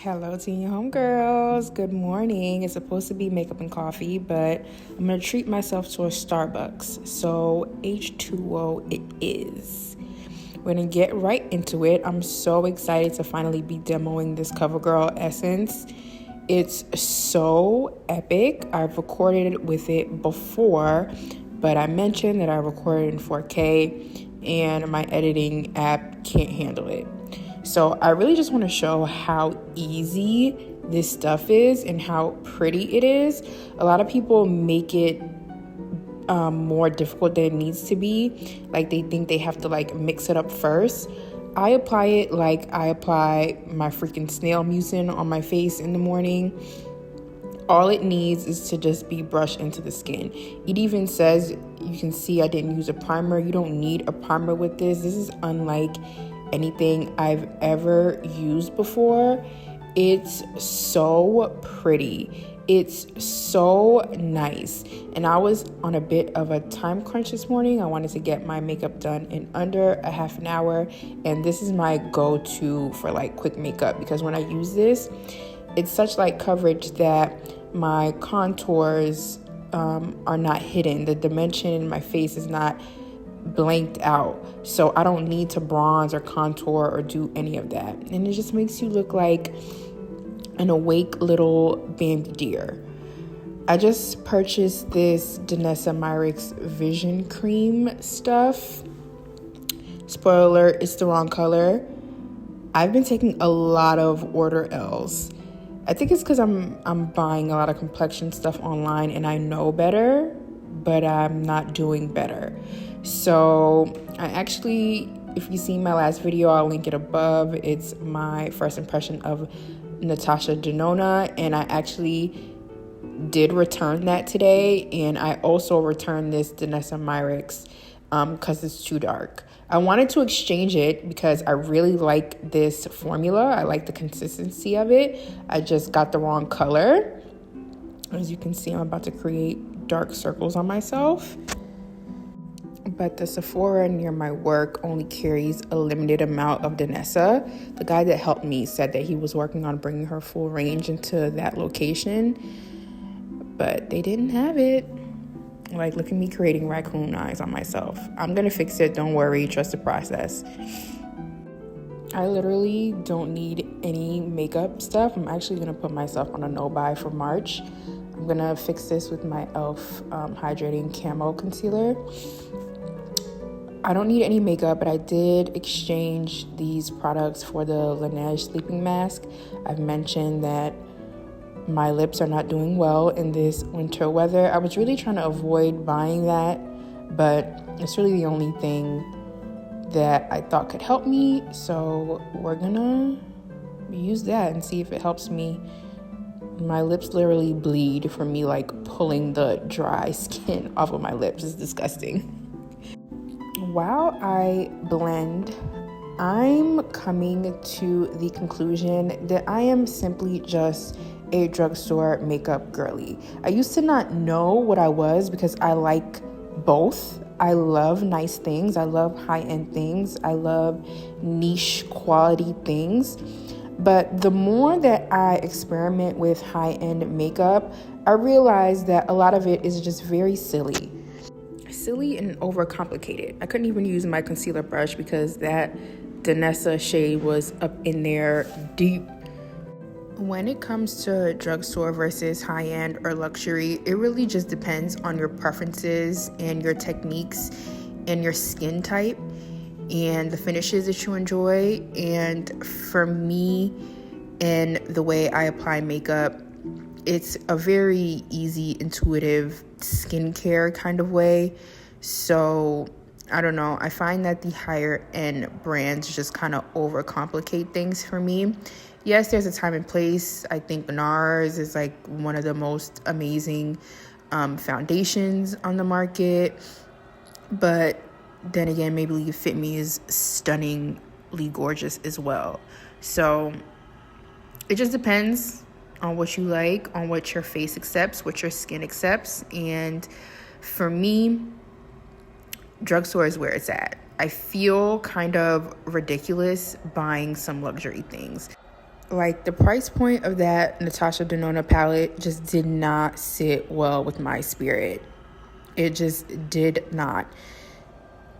Hello, teen homegirls. Good morning. It's supposed to be makeup and coffee, but I'm gonna treat myself to a Starbucks. So H2O it is. We're gonna get right into it. I'm so excited to finally be demoing this CoverGirl essence. It's so epic. I've recorded with it before, but I mentioned that I recorded in 4K and my editing app can't handle it. So I really just want to show how easy this stuff is and how pretty it is. A lot of people make it more difficult than it needs to be. Like they think they have to mix it up first. I apply it like I apply my freaking snail mucin on my face in the morning. All it needs is to just be brushed into the skin. It even says, you can see I didn't use a primer. You don't need a primer with this. This is unlike anything I've ever used before. It's so pretty. It's so nice. And I was on a bit of a time crunch this morning. I wanted to get my makeup done in under a half an hour. And this is my go-to for quick makeup, because when I use this, it's such light coverage that my contours are not hidden. The dimension in my face is not blanked out, so I don't need to bronze or contour or do any of that, and it just makes you look like an awake little Bambi deer. I just purchased this Danessa Myricks Vision Cream stuff. Spoiler alert, it's the wrong color. I've been taking a lot of order L's. I think it's because I'm buying a lot of complexion stuff online and I know better, but I'm not doing better. So I actually, if you see my last video, I'll link it above. It's my first impression of Natasha Denona, and I actually did return that today. And I also returned this Danessa Myricks because it's too dark. I wanted to exchange it because I really like this formula. I like the consistency of it. I just got the wrong color. As you can see, I'm about to create dark circles on myself. But the Sephora near my work only carries a limited amount of Danessa. The guy that helped me said that he was working on bringing her full range into that location, but they didn't have it. Look at me creating raccoon eyes on myself. I'm gonna fix it, don't worry, trust the process. I literally don't need any makeup stuff. I'm actually gonna put myself on a no-buy for March. I'm gonna fix this with my e.l.f. Hydrating Camo Concealer. I don't need any makeup, but I did exchange these products for the Laneige sleeping mask. I've mentioned that my lips are not doing well in this winter weather. I was really trying to avoid buying that, but it's really the only thing that I thought could help me. So we're gonna use that and see if it helps me. My lips literally bleed from me pulling the dry skin off of my lips. It's disgusting. While I blend, I'm coming to the conclusion that I am simply just a drugstore makeup girly. I used to not know what I was because I like both. I love nice things. I love high-end things. I love niche quality things. But the more that I experiment with high-end makeup, I realize that a lot of it is just very silly and overcomplicated. I couldn't even use my concealer brush because that Danessa shade was up in there deep. When it comes to drugstore versus high-end or luxury, it really just depends on your preferences and your techniques and your skin type and the finishes that you enjoy. And for me and the way I apply makeup, it's a very easy, intuitive skincare kind of way. So I don't know. I find that the higher end brands just kind of overcomplicate things for me. Yes, there's a time and place. I think NARS is one of the most amazing foundations on the market. But then again, Maybelline Fit Me is stunningly gorgeous as well. So it just depends on what you like, on what your face accepts, what your skin accepts. And for me, drugstore is where it's at. I feel kind of ridiculous buying some luxury things. Like, the price point of that Natasha Denona palette just did not sit well with my spirit. It just did not.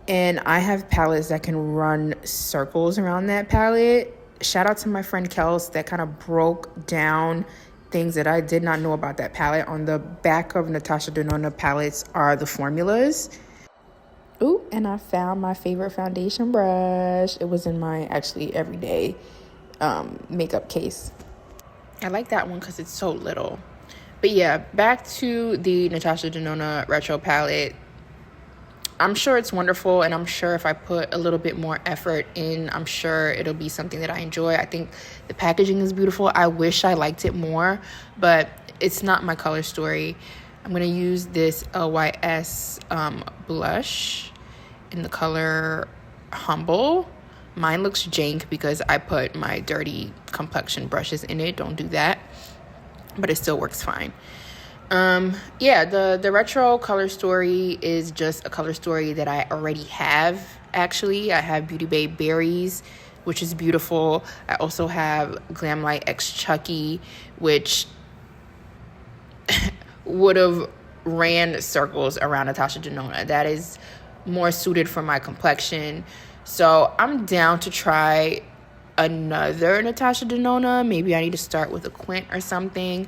And I have palettes that can run circles around that palette. Shout out to my friend Kels that kind of broke down things that I did not know about that palette. On the back of Natasha Denona palettes are the formulas. Ooh, and I found my favorite foundation brush. It was in my actually everyday makeup case. I like that one because it's so little. But yeah, back to the Natasha Denona retro palette. I'm sure it's wonderful, and I'm sure if I put a little bit more effort in, I'm sure it'll be something that I enjoy. I think the packaging is beautiful. I wish I liked it more, but it's not my color story. I'm going to use this LYS blush in the color Humble. Mine looks jank because I put my dirty complexion brushes in it. Don't do that. But it still works fine. The retro color story is just a color story that I already have. Actually, I have Beauty Bay Berries, which is beautiful. I also have Glamlight X Chucky, which would have ran circles around Natasha Denona. That is more suited for my complexion. So I'm down to try another Natasha Denona. Maybe I need to start with a Quint or something.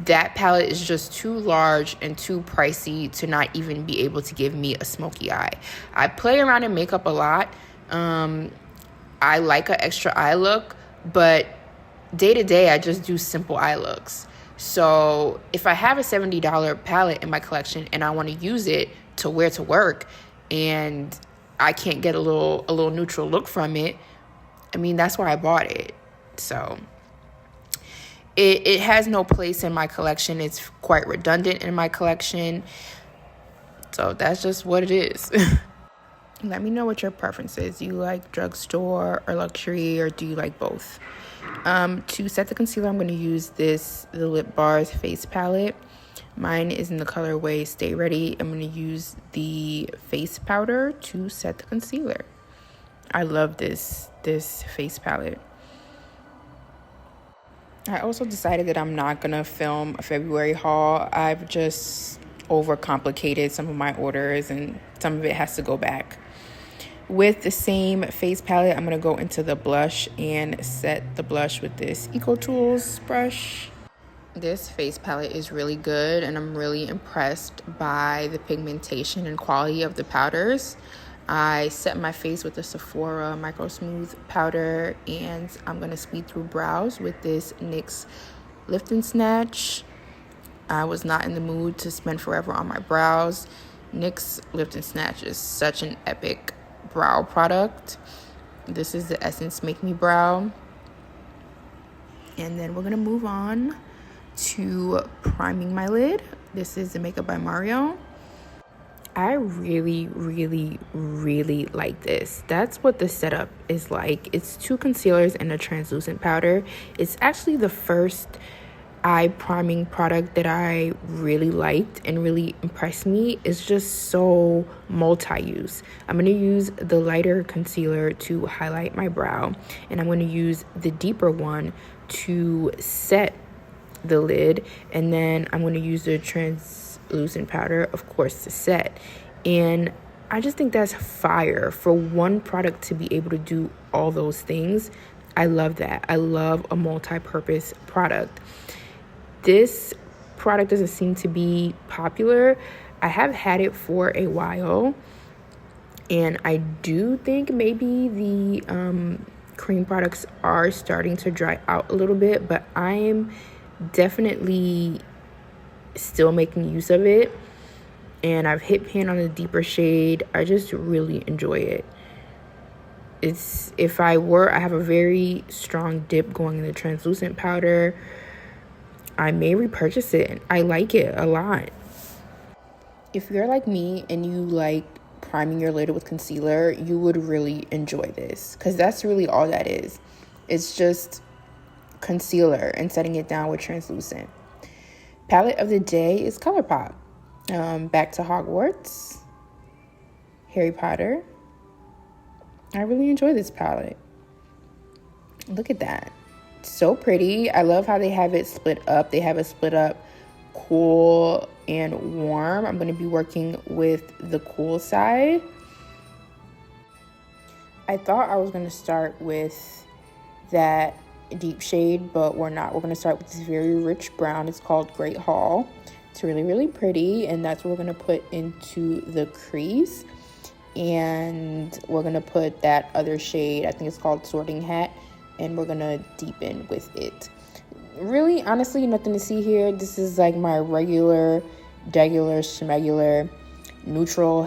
That palette is just too large and too pricey to not even be able to give me a smoky eye. I play around in makeup a lot. I like an extra eye look, but day to day, I just do simple eye looks. So if I have a $70 palette in my collection and I want to use it to wear to work and I can't get a little neutral look from it, I mean, that's why I bought it. So it has no place in my collection. It's quite redundant in my collection. So that's just what it is. Let me know what your preference is. Do you like drugstore or luxury, or do you like both? To set the concealer, I'm going to use the Lip Bars face palette. Mine is in the colorway Stay Ready. I'm going to use the face powder to set the concealer. I love this face palette. I also decided that I'm not going to film a February haul. I've just overcomplicated some of my orders, and some of it has to go back. With the same face palette, I'm going to go into the blush and set the blush with this Eco Tools brush. This face palette is really good, and I'm really impressed by the pigmentation and quality of the powders. I set my face with the Sephora Micro Smooth powder, and I'm going to speed through brows with this NYX Lift and Snatch. I was not in the mood to spend forever on my brows. NYX Lift and Snatch is such an epic brow product. This is the Essence Make Me Brow. And then we're going to move on to priming my lid. This is the Makeup by Mario. I really, really, really like this. That's what the setup is like. It's 2 concealers and a translucent powder. It's actually the first eye priming product that I really liked and really impressed me. It's just so multi-use. I'm going to use the lighter concealer to highlight my brow, and I'm going to use the deeper one to set the lid, and then I'm going to use the translucent powder, of course, to set. And I just think that's fire for one product to be able to do all those things. I love that. I love a multi-purpose product. This product doesn't seem to be popular. I have had it for a while, and I do think maybe the cream products are starting to dry out a little bit, but I am definitely still making use of it, and I've hit pan on a deeper shade. I just really enjoy it. I have a very strong dip going in the translucent powder. I may repurchase it. I like it a lot. If you're like me and you like priming your lid with concealer, you would really enjoy this, because that's really all that is. It's just concealer and setting it down with translucent. Palette of the day is ColourPop. Back to Hogwarts, Harry Potter. I really enjoy this palette. Look at that. So pretty. I love how they have it split up. They have it split up cool and warm. I'm going to be working with the cool side. I thought I was going to start with that deep shade, but we're not. We're going to start with this very rich brown. It's called Great Hall. It's really, really pretty, and that's what we're going to put into the crease. And we're going to put that other shade, I think it's called Sorting Hat, and we're going to deepen with it. Really, honestly, nothing to see here. This is like my regular, schmegular, neutral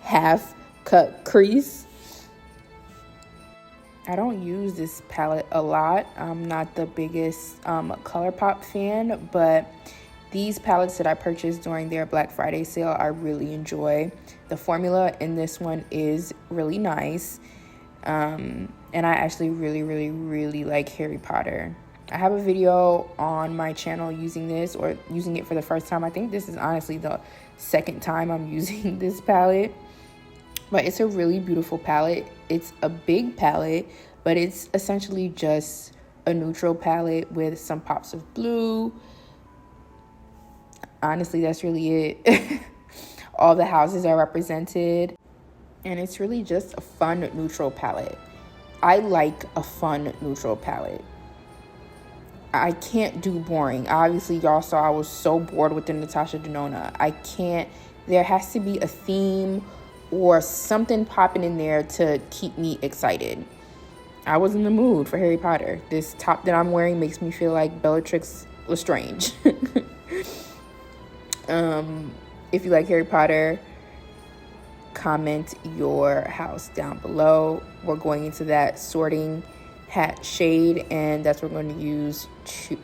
half cut crease. I don't use this palette a lot. I'm not the biggest ColourPop fan, but these palettes that I purchased during their Black Friday sale, I really enjoy. The formula in this one is really nice. And I actually really like Harry Potter. I have a video on my channel using this, or using it for the first time. I think this is honestly the second time I'm using this palette. But it's a really beautiful palette. It's a big palette, but it's essentially just a neutral palette with some pops of blue. Honestly, that's really it. All the houses are represented. And it's really just a fun neutral palette. I like a fun neutral palette. I can't do boring. Obviously, y'all saw I was so bored with the Natasha Denona. I can't. There has to be a theme or something popping in there to keep me excited. I was in the mood for Harry Potter. This top that I'm wearing makes me feel like Bellatrix Lestrange. If you like Harry Potter, comment your house down below. We're going into that Sorting Hat shade, and that's what we're going to use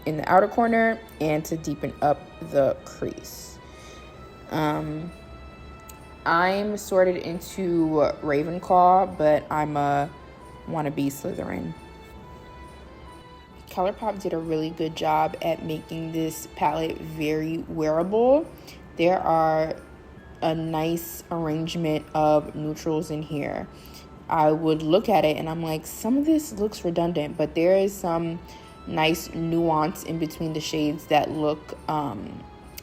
in the outer corner and to deepen up the crease. I'm sorted into Ravenclaw, but I'm a wannabe Slytherin. ColourPop did a really good job at making this palette very wearable. There are a nice arrangement of neutrals in here. I would look at it and I'm like, some of this looks redundant, but there is some nice nuance in between the shades that look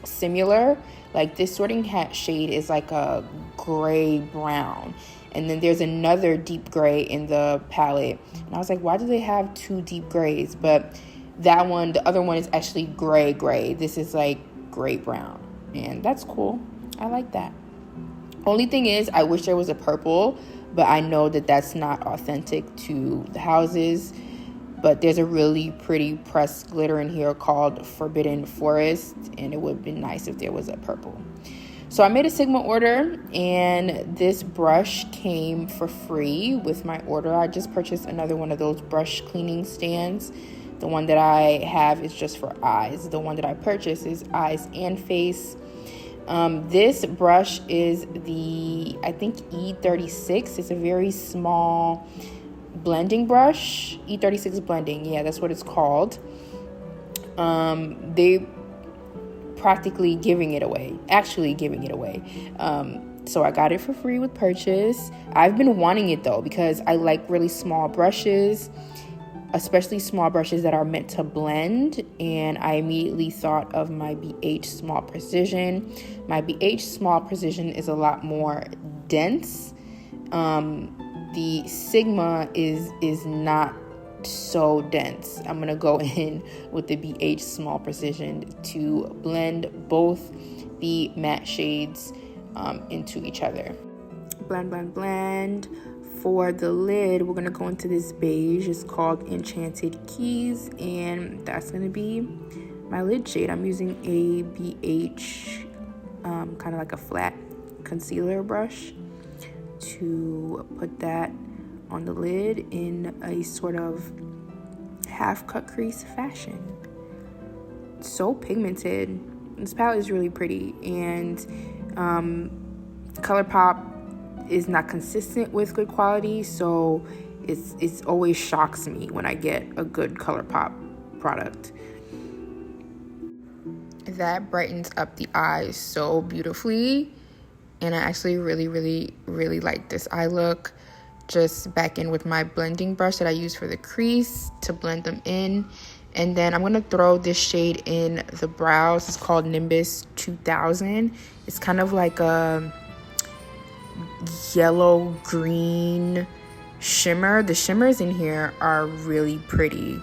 similar. Like this Sorting Hat shade is like a gray brown, and then there's another deep gray in the palette, and I was like, why do they have two deep grays? But that one, the other one, is actually gray. This is like gray brown, and that's cool. I like that. Only thing is, I wish there was a purple, but I know that that's not authentic to the houses. But there's a really pretty pressed glitter in here called Forbidden Forest, and it would have been nice if there was a purple. So I made a Sigma order, and this brush came for free with my order. I just purchased another one of those brush cleaning stands. The one that I have is just for eyes. The one that I purchased is eyes and face. This brush is the, I think, E36. It's a very small blending brush. E36 blending, yeah, that's what it's called. They practically actually giving it away. So I got it for free with purchase. I've been wanting it though, because I like really small brushes, especially small brushes that are meant to blend. And I immediately thought of my BH Small Precision. My BH Small Precision is a lot more dense. The Sigma is not so dense. I'm gonna go in with the BH Small Precision to blend both the matte shades into each other. Blend. For the lid, we're gonna go into this beige. It's called Enchanted Keys, and that's gonna be my lid shade. I'm using a BH kind of like a flat concealer brush to put that on the lid in a sort of half cut crease fashion. So pigmented. This palette is really pretty, and ColourPop is not consistent with good quality, so it's always shocks me when I get a good ColourPop product. That brightens up the eyes so beautifully, and I actually really like this eye look. just back in with my blending brush that I use for the crease to blend them in. And then I'm going to throw this shade in the brows. It's called Nimbus 2000. It's kind of like a yellow green shimmer. The shimmers in here are really pretty.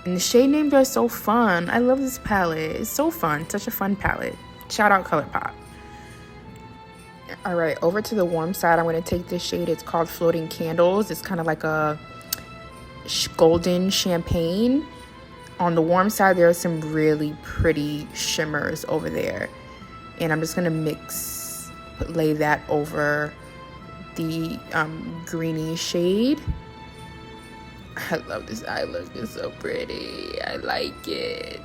And the shade names are so fun. I love this palette. It's so fun. Such a fun palette. Shout out ColourPop. All right, over to the warm side, I'm going to take this shade. It's called Floating Candles. It's kind of like a golden champagne. On the warm side, there are some really pretty shimmers over there. And I'm just going to lay that over the greeny shade. I love this eye look. It's so pretty. I like it.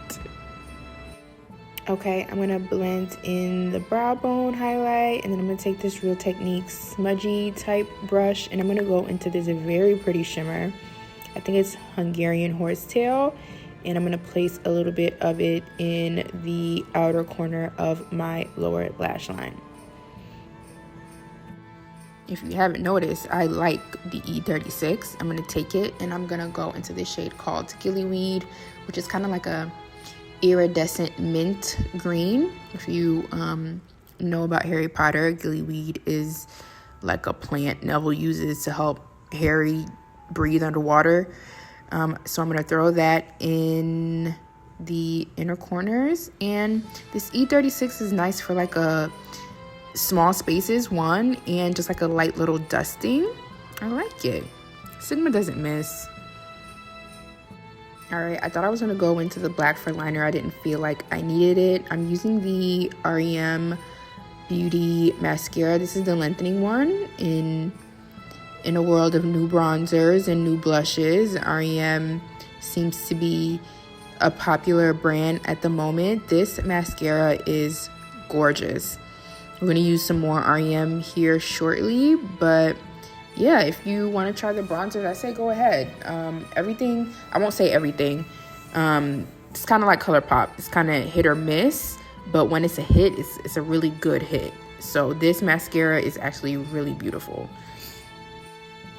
Okay, I'm going to blend in the brow bone highlight, and then I'm going to take this Real Techniques smudgy type brush, and I'm going to go into this very pretty shimmer. I think it's Hungarian horsetail, and I'm going to place a little bit of it in the outer corner of my lower lash line. If you haven't noticed, I like the E36. I'm going to take it, and I'm going to go into this shade called Gillyweed, which is kind of like a iridescent mint green. If you know about Harry Potter, gillyweed is like a plant Neville uses to help Harry breathe underwater. So I'm going to throw that in the inner corners. And this E36 is nice for like a small spaces, one, and just like a light little dusting. I like it. Sigma doesn't miss. All right, I thought I was going to go into the black for liner. I didn't feel like I needed it. I'm using the REM Beauty mascara. This is the lengthening one. In a world of new bronzers and new blushes, REM seems to be a popular brand at the moment. This mascara is gorgeous. We're going to use some more REM here shortly, but yeah, if you want to try the bronzers, I say go ahead. Everything, I won't say everything. It's kind of like ColourPop. It's kind of hit or miss, but when it's a hit, it's a really good hit. So this mascara is actually really beautiful.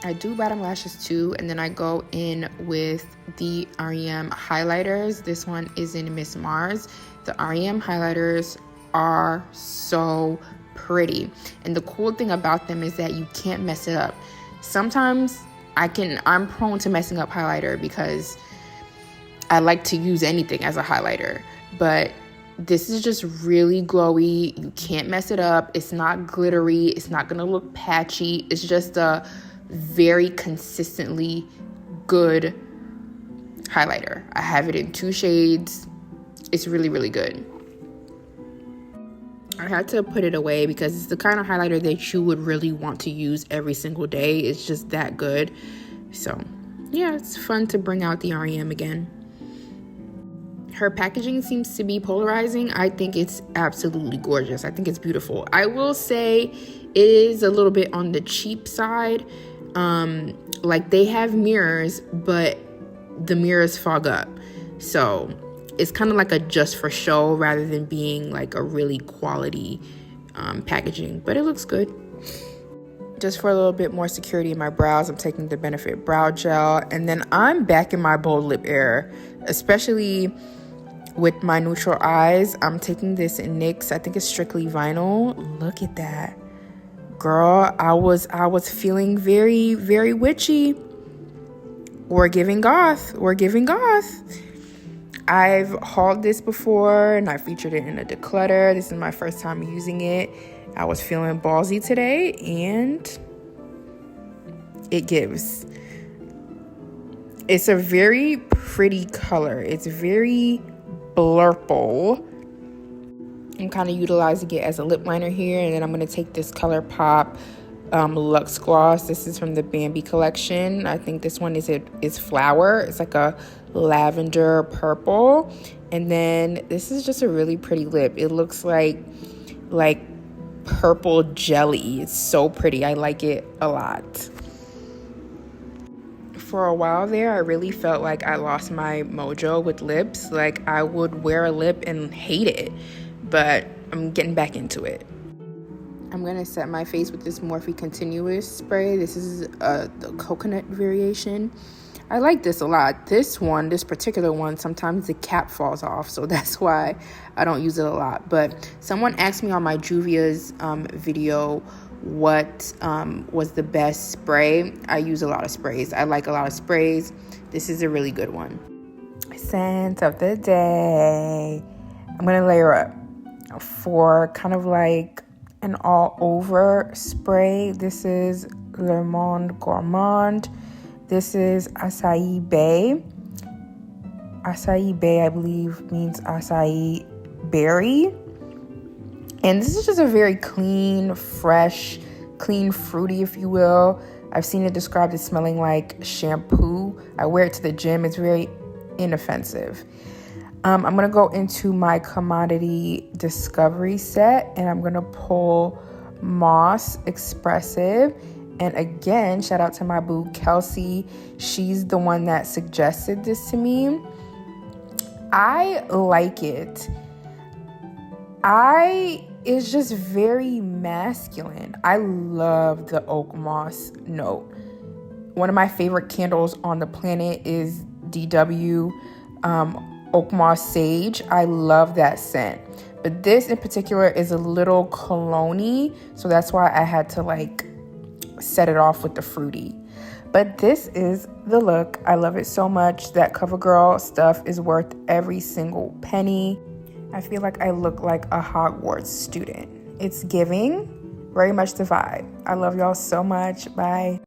I do bottom lashes too, and then I go in with the REM highlighters. This one is in Miss Mars. The REM highlighters are so pretty, and the cool thing about them is that you can't mess it up. Sometimes I'm prone to messing up highlighter because I like to use anything as a highlighter, but this is just really glowy. You can't mess it up. It's not glittery. It's not gonna look patchy. It's just a very consistently good highlighter. I have it in 2 shades. It's really, really good. I had to put it away because it's the kind of highlighter that you would really want to use every single day. It's just that good. So yeah, it's fun to bring out the REM again. Her packaging seems to be polarizing. I think it's absolutely gorgeous. I think it's beautiful. I will say it is a little bit on the cheap side. Like they have mirrors, but the mirrors fog up. So it's kind of like a just for show rather than being like a really quality packaging, but it looks good. Just for a little bit more security in my brows, I'm taking the Benefit Brow Gel, and then I'm back in my bold lip era, especially with my neutral eyes. I'm taking this in NYX. I think it's Strictly Vinyl. Look at that. Girl, I was feeling very, very witchy. We're giving goth. I've hauled this before and I featured it in a declutter. This is my first time using it. I was feeling ballsy today and it gives. It's a very pretty color. It's very blurple. I'm kind of utilizing it as a lip liner here, and then I'm going to take this ColourPop Luxe Gloss. This is from the Bambi collection. I think this one is Flower. It's like a lavender purple, and then this is just a really pretty lip. It looks like purple jelly. It's so pretty. I like it a lot. For a while there, I really felt like I lost my mojo with lips. Like I would wear a lip and hate it, but I'm getting back into it. I'm going to set my face with this Morphe Continuous spray. This is the coconut variation. I like this a lot. This particular one, sometimes the cap falls off, so that's why I don't use it a lot. But someone asked me on my Juvia's video what was the best spray. I use a lot of sprays. I like a lot of sprays. This is a really good one. Scent of the day. I'm going to layer up for kind of like an all-over spray. This is Le Monde Gourmand. This is Acai Bay. Acai Bay, I believe, means acai berry. And this is just a very clean, fresh, clean, fruity, if you will. I've seen it described as smelling like shampoo. I wear it to the gym. It's very inoffensive. I'm going to go into my commodity discovery set, and I'm going to pull Moss Expressive. And again, shout out to my boo, Kelsey. She's the one that suggested this to me. I like it. It's just very masculine. I love the oak moss note. One of my favorite candles on the planet is DW Oak Moss Sage. I love that scent. But this in particular is a little cologne-y, so that's why I had to like set it off with the fruity. But this is the look. I love it so much. That CoverGirl stuff is worth every single penny. I feel like I look like a Hogwarts student. It's giving, very much the vibe. I love y'all so much. Bye.